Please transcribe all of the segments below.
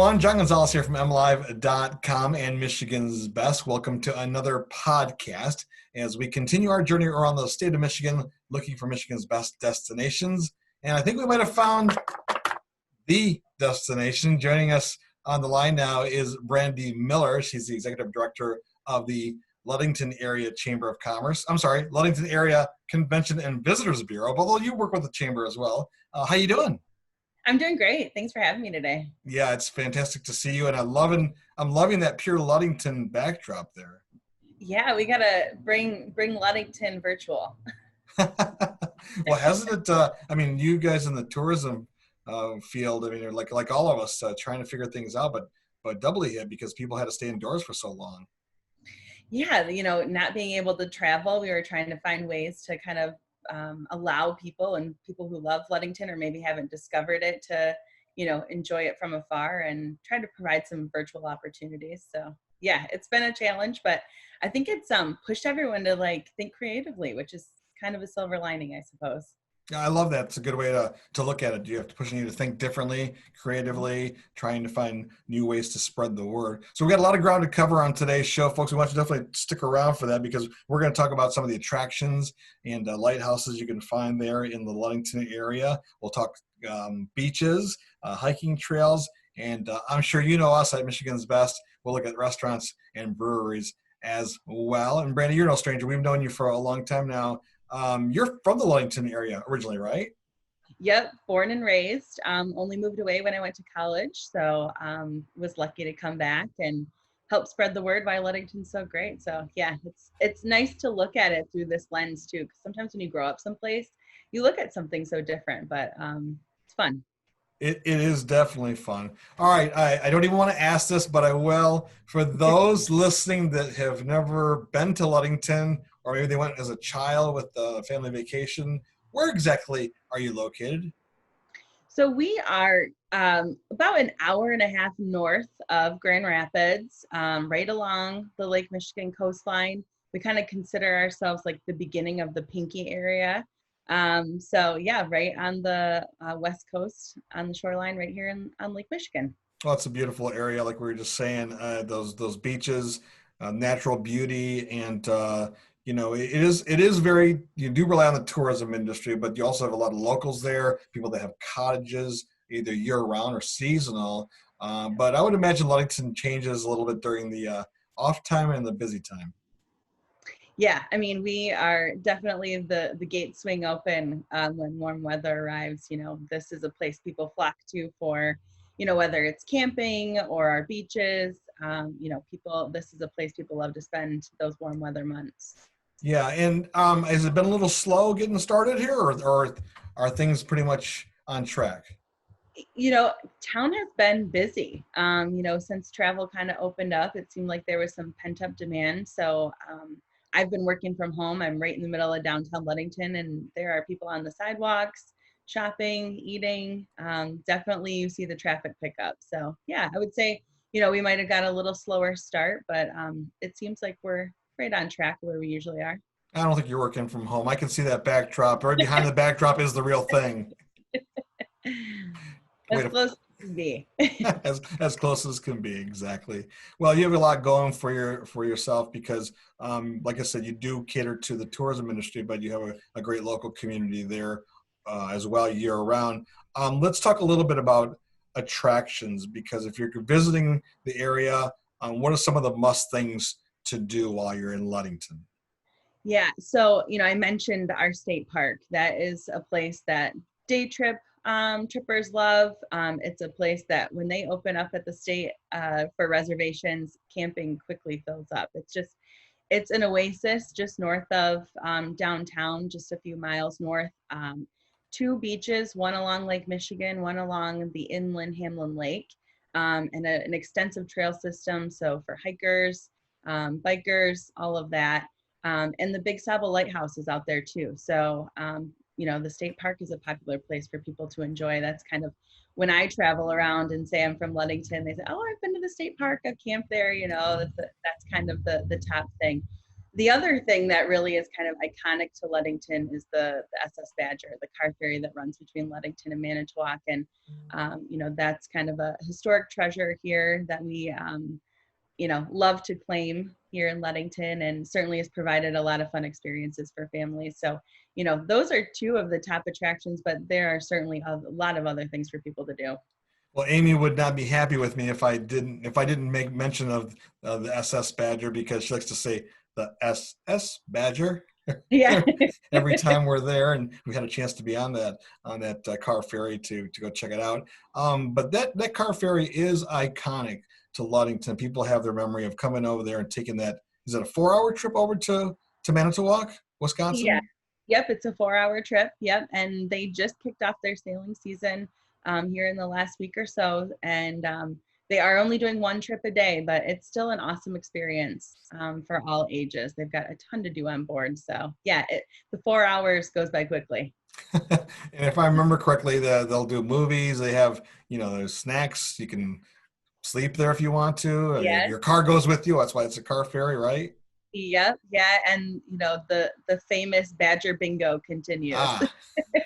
everyone. John Gonzalez here from MLive.com and Michigan's Best. Welcome to another podcast as we continue our journey around the state of Michigan, looking for Michigan's best destinations. And I think we might have found the destination. Joining us on the line now is Brandy Miller. She's the executive director of the Ludington Area Chamber of Commerce. Ludington Area Convention and Visitors Bureau, although you work with the chamber as well. How you doing? I'm doing great. Thanks for having me today. Yeah, it's fantastic to see you, and I'm loving that pure Ludington backdrop there. Yeah, we gotta bring Ludington virtual. Well, hasn't it? I mean, you guys in the tourism field, I mean, are like all of us trying to figure things out, but doubly hit because people had to stay indoors for so long. Yeah, not being able to travel, we were trying to find ways to kind of allow people who love Ludington or maybe haven't discovered it to, enjoy it from afar and try to provide some virtual opportunities. So yeah, it's been a challenge, but I think it's pushed everyone to think creatively, which is kind of a silver lining, I suppose. Yeah, I love that. It's a good way to look at it. You have to push you to think differently, creatively, trying to find new ways to spread the word. So we got a lot of ground to cover on today's show, folks. We want you to definitely stick around for that because we're going to talk about some of the attractions and lighthouses you can find there in the Ludington area. We'll talk beaches, hiking trails, and I'm sure you know us at Michigan's Best. We'll look at restaurants and breweries as well. And Brandy, you're no stranger. We've known you for a long time now. You're from the Ludington area originally, right? Yep, born and raised. Only moved away when I went to college, so was lucky to come back and help spread the word why Ludington's so great. So yeah, it's nice to look at it through this lens too, because sometimes when you grow up someplace, you look at something so different, but it's fun. It is definitely fun. All right, I don't even want to ask this, but I will. For those listening that have never been to Ludington, or maybe they went as a child with a family vacation, where exactly are you located? So we are about an hour and a half north of Grand Rapids, right along the Lake Michigan coastline. We kind of consider ourselves like the beginning of the Pinky area. So yeah, right on the west coast, on the shoreline, right here on Lake Michigan. Well, it's a beautiful area, like we were just saying. Those beaches, natural beauty, and it is very. You do rely on the tourism industry, but you also have a lot of locals there, people that have cottages, either year round or seasonal. But I would imagine Ludington changes a little bit during the off time and the busy time. Yeah, I mean, we are definitely the gates swing open when warm weather arrives. This is a place people flock to for, whether it's camping or our beaches. This is a place people love to spend those warm weather months. Yeah, and has it been a little slow getting started here, or are things pretty much on track? Town has been busy. Since travel kind of opened up, it seemed like there was some pent up demand. So I've been working from home. I'm right in the middle of downtown Ludington, and there are people on the sidewalks, shopping, eating. Definitely you see the traffic pick up. So yeah, I would say, we might have got a little slower start, but it seems like we're right on track where we usually are. I don't think you're working from home. I can see that backdrop. Right behind the backdrop is the real thing. As close as can be. as close as can be, exactly. Well, you have a lot going for yourself because, like I said, you do cater to the tourism industry, but you have a great local community there as well year round. Let's talk a little bit about attractions because if you're visiting the area, what are some of the must things to do while you're in Ludington? Yeah, so I mentioned our state park. That is a place that day trippers love. It's a place that when they open up at the state for reservations, camping quickly fills up. It's an oasis just north of downtown, just a few miles north. Two beaches, one along Lake Michigan, one along the inland Hamlin Lake, and an extensive trail system. So for hikers, bikers, all of that. And the Big Saba Lighthouse is out there too. So, the state park is a popular place for people to enjoy. That's kind of when I travel around and say I'm from Ludington, they say, oh, I've been to the state park, I've camped there, that's kind of the top thing. The other thing that really is kind of iconic to Ludington is the SS Badger, the car ferry that runs between Ludington and Manitowoc. And, that's kind of a historic treasure here that we, love to claim here in Ludington, and certainly has provided a lot of fun experiences for families. So, those are two of the top attractions, but there are certainly a lot of other things for people to do. Well, Amy would not be happy with me if I didn't make mention of the SS Badger, because she likes to say the SS Badger Yeah. every time we're there, and we had a chance to be on that car ferry to go check it out. But that car ferry is iconic to Ludington. People have their memory of coming over there and taking that. Is it a 4-hour trip over to Manitowoc, Yeah. Wisconsin? Yep. It's a 4-hour trip. Yep. And they just kicked off their sailing season here in the last week or so. And they are only doing one trip a day, but it's still an awesome experience for all ages. They've got a ton to do on board. So yeah, the 4 hours goes by quickly. And if I remember correctly, they'll do movies. They have, there's snacks. You can sleep there if you want to. Yes. Your car goes with you. That's why it's a car ferry, right? Yep. Yeah. And the famous Badger Bingo continues. Ah,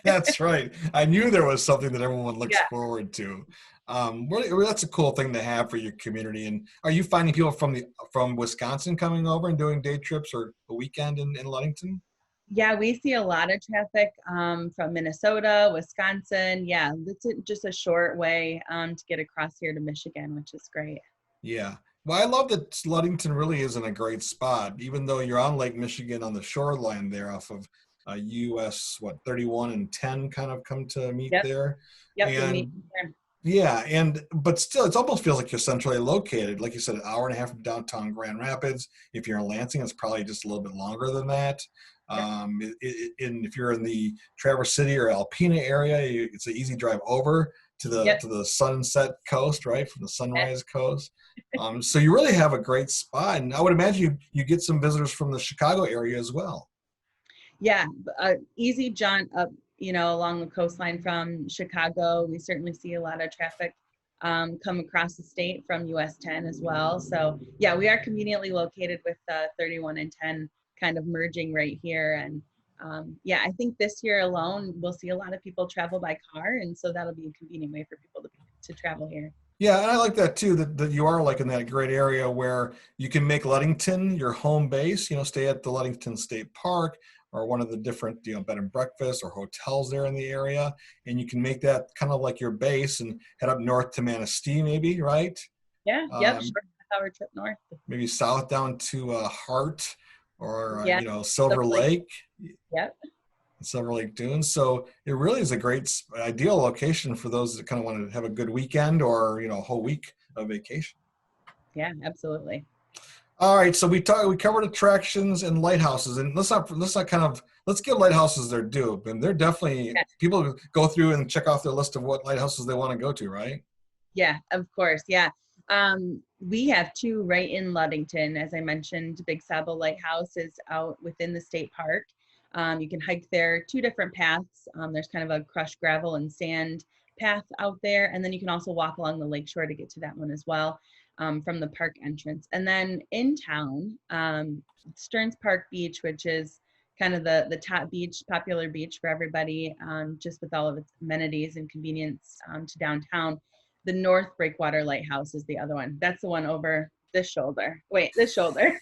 that's right. I knew there was something that everyone looks Yeah. forward to. That's a cool thing to have for your community. And are you finding people from Wisconsin coming over and doing day trips or a weekend in Ludington? Yeah, we see a lot of traffic from Minnesota, Wisconsin. Yeah, it's just a short way to get across here to Michigan, which is great. Yeah. Well, I love that Ludington really is in a great spot, even though you're on Lake Michigan on the shoreline there off of US, 31 and 10 kind of come to meet Yep. there. Yep. We meet And here. yeah, but still, it almost feels like you're centrally located. Like you said, an hour and a half from downtown Grand Rapids. If you're in Lansing, it's probably just a little bit longer than that. Yep. And if you're in the Traverse City or Alpena area, it's an easy drive over to Yep. the sunset coast, right, from the sunrise coast. So you really have a great spot, and I would imagine you get some visitors from the Chicago area as well. Yeah, easy jaunt up, along the coastline from Chicago. We certainly see a lot of traffic come across the state from US 10 as well. So yeah, we are conveniently located with 31 and 10 kind of merging right here. And yeah, I think this year alone, we'll see a lot of people travel by car. And so that'll be a convenient way for people to travel here. Yeah, and I like that too, that you are like in that great area where you can make Ludington your home base, stay at the Ludington State Park or one of the different, bed and breakfast or hotels there in the area. And you can make that kind of like your base and head up north to Manistee maybe, right? Yeah, yep, Um, short hour trip north. Maybe south down to Hart or, Yeah, Silver Lake. Yep. Silver Lake Dunes. So it really is a great, ideal location for those that kind of want to have a good weekend or, a whole week of vacation. Yeah, absolutely. All right. So we covered attractions and lighthouses, and let's give lighthouses their due. And they're definitely, Yeah. people go through and check off their list of what lighthouses they want to go to, right? Yeah, of course. Yeah. We have two right in Ludington. As I mentioned, Big Sabo Lighthouse is out within the state park. You can hike there, two different paths. There's kind of a crushed gravel and sand path out there. And then you can also walk along the lakeshore to get to that one as well from the park entrance. And then in town, Stearns Park Beach, which is kind of the top beach, popular beach for everybody, just with all of its amenities and convenience to downtown. The North Breakwater Lighthouse is the other one. That's the one over this shoulder. Wait, this shoulder.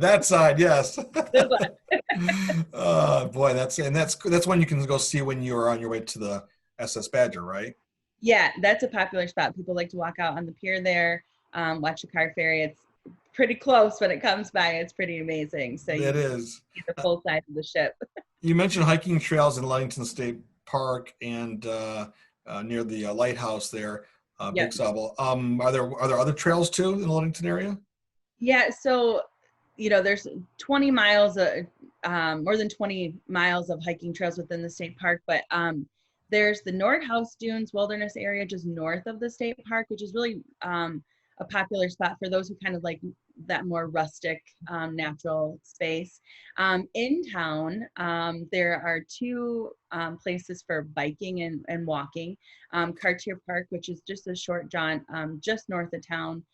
That side, yes. This one. Oh boy, that's one you can go see when you're on your way to the SS Badger, right? Yeah, that's a popular spot. People like to walk out on the pier there, watch a car ferry. It's pretty close when it comes by. It's pretty amazing. So you It can is. see the full side of the ship. You mentioned hiking trails in Ludington State Park and near the lighthouse there, Yep. Big Sabo. Are there other trails too in the Ludington area? Yeah, so there's 20 miles, more than 20 miles of hiking trails within the state park, but there's the Nordhaus Dunes Wilderness area just north of the state park, which is really a popular spot for those who kind of like that more rustic natural space. In town, there are two places for biking and walking. Cartier Park, which is just a short jaunt just north of town,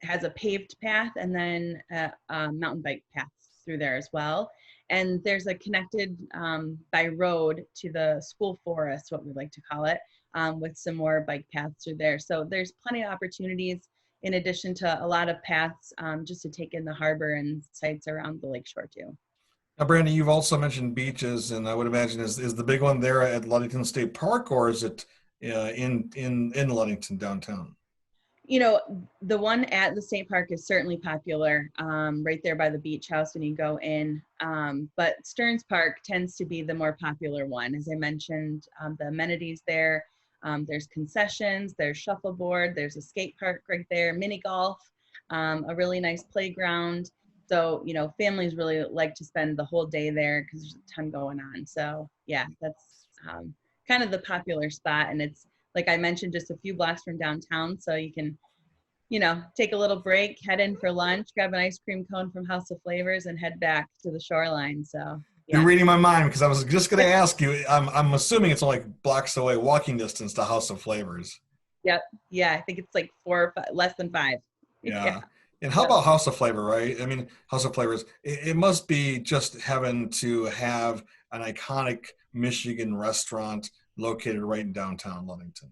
has a paved path and then mountain bike paths through there as well. And there's a connected by road to the school forest, what we like to call it, with some more bike paths through there. So there's plenty of opportunities in addition to a lot of paths just to take in the harbor and sites around the lakeshore too. Now, Brandy, you've also mentioned beaches, and I would imagine is the big one there at Ludington State Park, or is it in Ludington downtown? You know, the one at the state park is certainly popular, right there by the beach house when you go in. But Stearns Park tends to be the more popular one. As I mentioned, the amenities there, there's concessions, there's shuffleboard, there's a skate park right there, mini golf, a really nice playground. So, you know, families really like to spend the whole day there because there's a ton going on. So yeah, that's kind of the popular spot. And it's, like I mentioned, just a few blocks from downtown. So you can, you know, take a little break, head in for lunch, grab an ice cream cone from House of Flavors and head back to the shoreline. So You're yeah. reading my mind because I was just going to ask you. I'm assuming it's only blocks away, walking distance to House of Flavors. Yep. Yeah. I think it's like 4 or 5, less than 5. Yeah. Yeah. And how Yep. about House of Flavor, right? I mean, House of Flavors, it must be just heaven to have an iconic Michigan restaurant located right in downtown Ludington.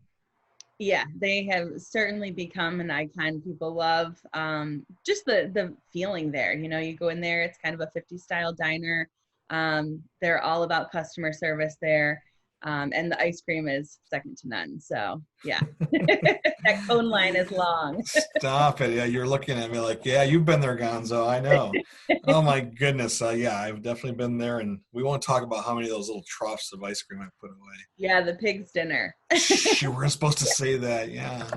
Yeah, they have certainly become an icon people love. Just the feeling there, you know, you go in there, it's kind of a 50s style diner. They're all about customer service there. And the ice cream is second to none. So yeah, that cone line is long. Stop it. Yeah, you're looking at me like, yeah, you've been there, Gonzo. I know. Oh my goodness. Yeah, I've definitely been there, and we won't talk about how many of those little troughs of ice cream I put away. Yeah, the pig's dinner. Shh, you weren't supposed to say that. Yeah.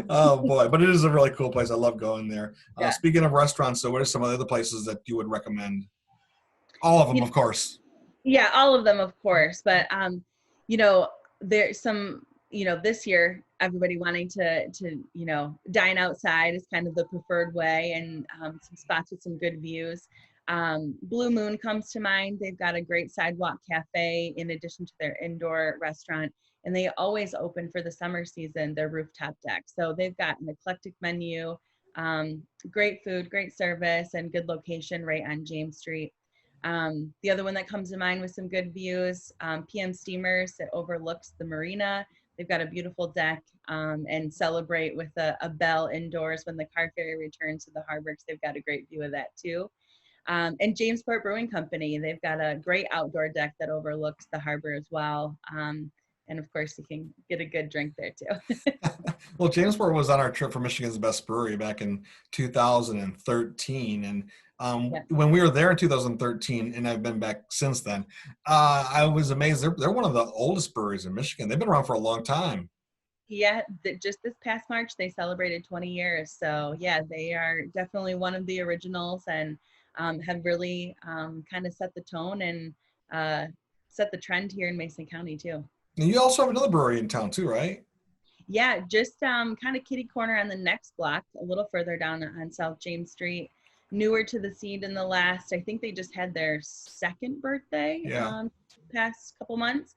Oh boy, but it is a really cool place. I love going there. Yeah. Speaking of restaurants, so what are some other places that you would recommend? All of them, You of course. Yeah, all of them, of course. But you know, there's some, you know, this year everybody wanting to you know, dine outside is kind of the preferred way, and some spots with some good views. Blue Moon comes to mind. They've got a great sidewalk cafe in addition to their indoor restaurant, and they always open for the summer season their rooftop deck. So they've got an eclectic menu, great food, great service, and good location right on James Street. The other one that comes to mind with some good views, PM Steamers that overlooks the marina. They've got a beautiful deck, and celebrate with a bell indoors when the car ferry returns to the harbor, because they've got a great view of that too. And Jamesport Brewing Company, they've got a great outdoor deck that overlooks the harbor as well. And of course, you can get a good drink there too. Well, Jamesport was on our trip for Michigan's Best Brewery back in 2013. And Yeah. when we were there in 2013, and I've been back since then, I was amazed. They're one of the oldest breweries in Michigan. They've been around for a long time. Yeah, just this past March, they celebrated 20 years. So yeah, they are definitely one of the originals, and have really kind of set the tone and set the trend here in Mason County too. And you also have another brewery in town too, right? Yeah, just kind of kitty corner on the next block, a little further down on South James Street. Newer to the scene in the last, I think they just had their second birthday Yeah. past couple months,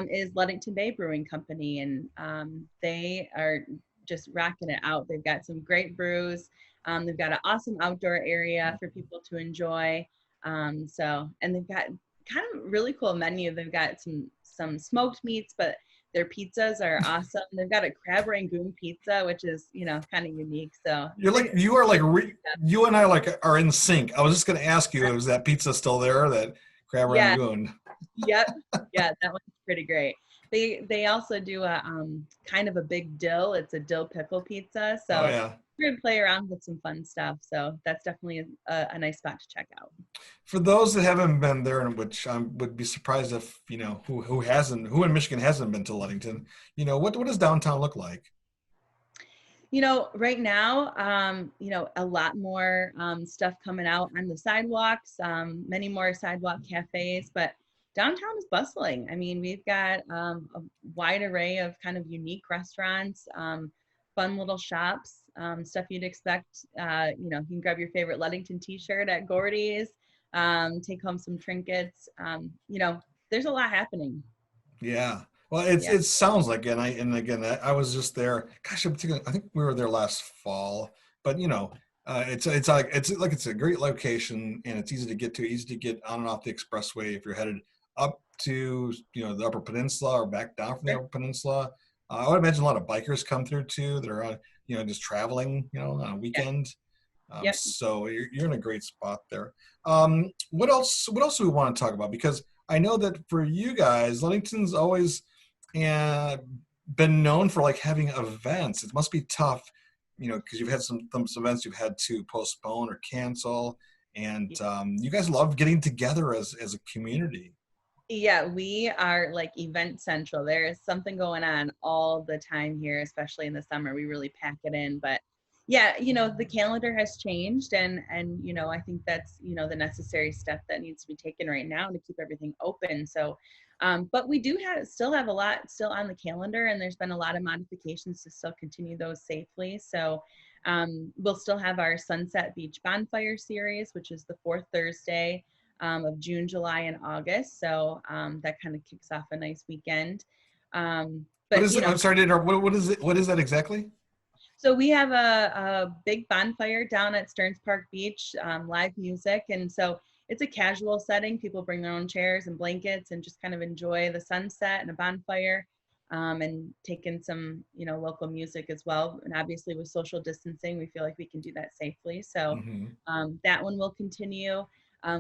is Ludington Bay Brewing Company. And they are just rocking it out. They've got some great brews. They've got an awesome outdoor area for people to enjoy. And they've got kind of really cool menu. They've got some smoked meats, but their pizzas are awesome. They've got a crab rangoon pizza, which is, you know, kind of unique. So you and I are in sync. I was just going to ask you, is that pizza still there? That crab yeah, rangoon? yep, yeah, that one's pretty great. They also do a kind of a big dill. It's a dill pickle pizza. So Oh yeah. we're gonna play around with some fun stuff. So that's definitely a nice spot to check out. For those that haven't been there, and which I would be surprised if who in Michigan hasn't been to Ludington, what does downtown look like? You know, right now, you know, a lot more stuff coming out on the sidewalks, many more sidewalk cafes, but downtown is bustling. I mean, we've got a wide array of kind of unique restaurants, fun little shops, stuff you'd expect. You know, you can grab your favorite Ludington t-shirt at Gordy's, take home some trinkets. You know, there's a lot happening. Yeah. Well, Yeah. it sounds like, and again, I was just there. Gosh, I think we were there last fall. but it's a great location, and it's easy to get to, easy to get on and off the expressway if you're headed up to the Upper Peninsula or back down from the Sure. Upper Peninsula. I would imagine a lot of bikers come through too that are just traveling on a Yeah. weekend. Yep. So you're in a great spot there. What else? What else do we want to talk about? Because I know that for you guys, Ludington's always uh, been known for like having events. It must be tough, because you've had some events you've had to postpone or cancel, and you guys love getting together as a community. Yeah, we are like event central. There is something going on all the time here, especially in the summer. We really pack it in. But yeah, the calendar has changed, and I think that's the necessary step that needs to be taken right now to keep everything open. So, but we do still have a lot still on the calendar, and there's been a lot of modifications to still continue those safely. So, we'll still have our Sunset Beach Bonfire Series, which is the fourth Thursday of June, July, and August. So that kind of kicks off a nice weekend. What But is it? I'm sorry to interrupt. What is it? What is that exactly? so we have a big bonfire down at Stearns Park Beach, live music. And so it's a casual setting. People bring their own chairs and blankets and just kind of enjoy the sunset and a bonfire, and take in some, local music as well. And obviously with social distancing, we feel like we can do that safely. So Mm-hmm. that one will continue.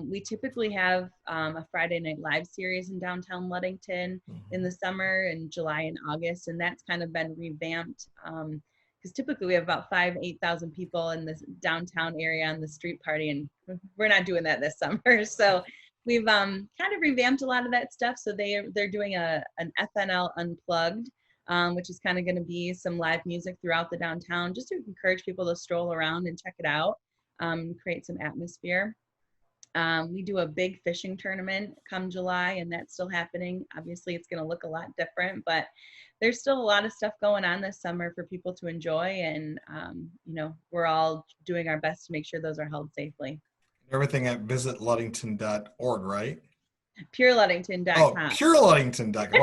We typically have a Friday Night Live series in downtown Ludington in Mm-hmm. the summer in July and August, and that's kind of been revamped because typically we have about 8,000 people in this downtown area on the street party, and we're not doing that this summer. So we've kind of revamped a lot of that stuff. So they're doing an FNL Unplugged, which is kind of going to be some live music throughout the downtown, just to encourage people to stroll around and check it out, create some atmosphere. We do a big fishing tournament come July, and that's still happening. Obviously, it's going to look a lot different, but there's still a lot of stuff going on this summer for people to enjoy. And, we're all doing our best to make sure those are held safely. Everything at visitludington.org, right? Oh, PureLudington.com. PureLudington.com.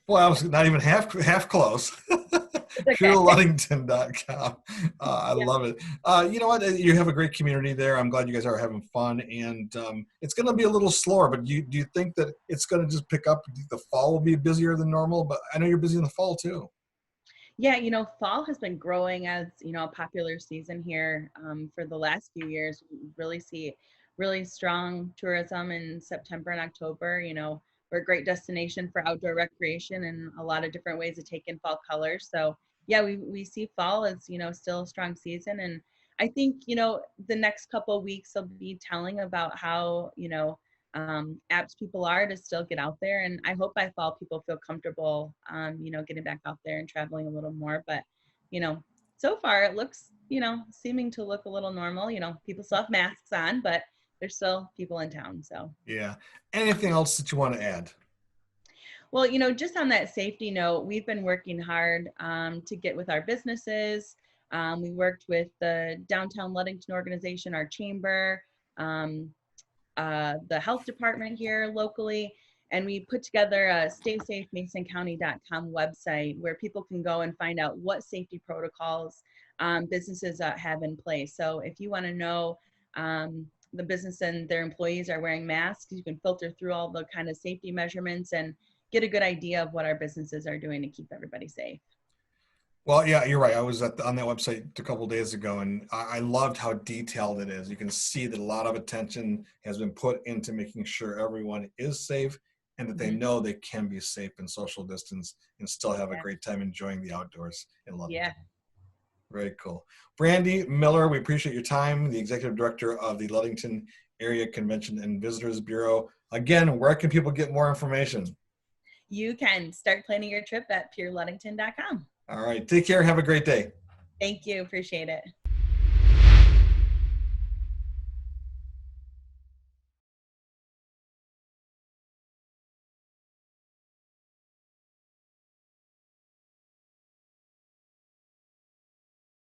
Wow, I was not even half close. It's okay. PureLudington.com. I Yeah. love it. You know what? You have a great community there. I'm glad you guys are having fun, and it's going to be a little slower. But do you think that it's going to just pick up? Do you think the fall will be busier than normal? But I know you're busy in the fall too. Yeah, fall has been growing as, a popular season here for the last few years. We really see really strong tourism in September and October. We're a great destination for outdoor recreation and a lot of different ways to take in fall colors. So yeah, we see fall as, still a strong season. And I think, the next couple of weeks will be telling about how, apt people are to still get out there. And I hope by fall people feel comfortable, getting back out there and traveling a little more. But, so far it looks, seeming to look a little normal. People still have masks on, but there's still people in town. So, Yeah. Anything else that you want to add? well, just on that safety note, we've been working hard to get with our businesses. We worked with the Downtown Ludington organization, our chamber, the health department here locally, and we put together a staysafemasoncounty.com website where people can go and find out what safety protocols businesses have in place. So if you want to know the business and their employees are wearing masks, you can filter through all the kind of safety measurements and get a good idea of what our businesses are doing to keep everybody safe. Well, yeah, you're right. I was on that website a couple of days ago, and I loved how detailed it is. You can see that a lot of attention has been put into making sure everyone is safe and that they Mhm. know they can be safe and social distance and still have a Yeah. great time enjoying the outdoors in Yeah. Ludington. Very cool. Brandy Miller, we appreciate your time, the executive director of the Ludington Area Convention and Visitors Bureau. Again, where can people get more information? You can start planning your trip at pureludington.com. All right. Take care. Have a great day. Thank you. Appreciate it.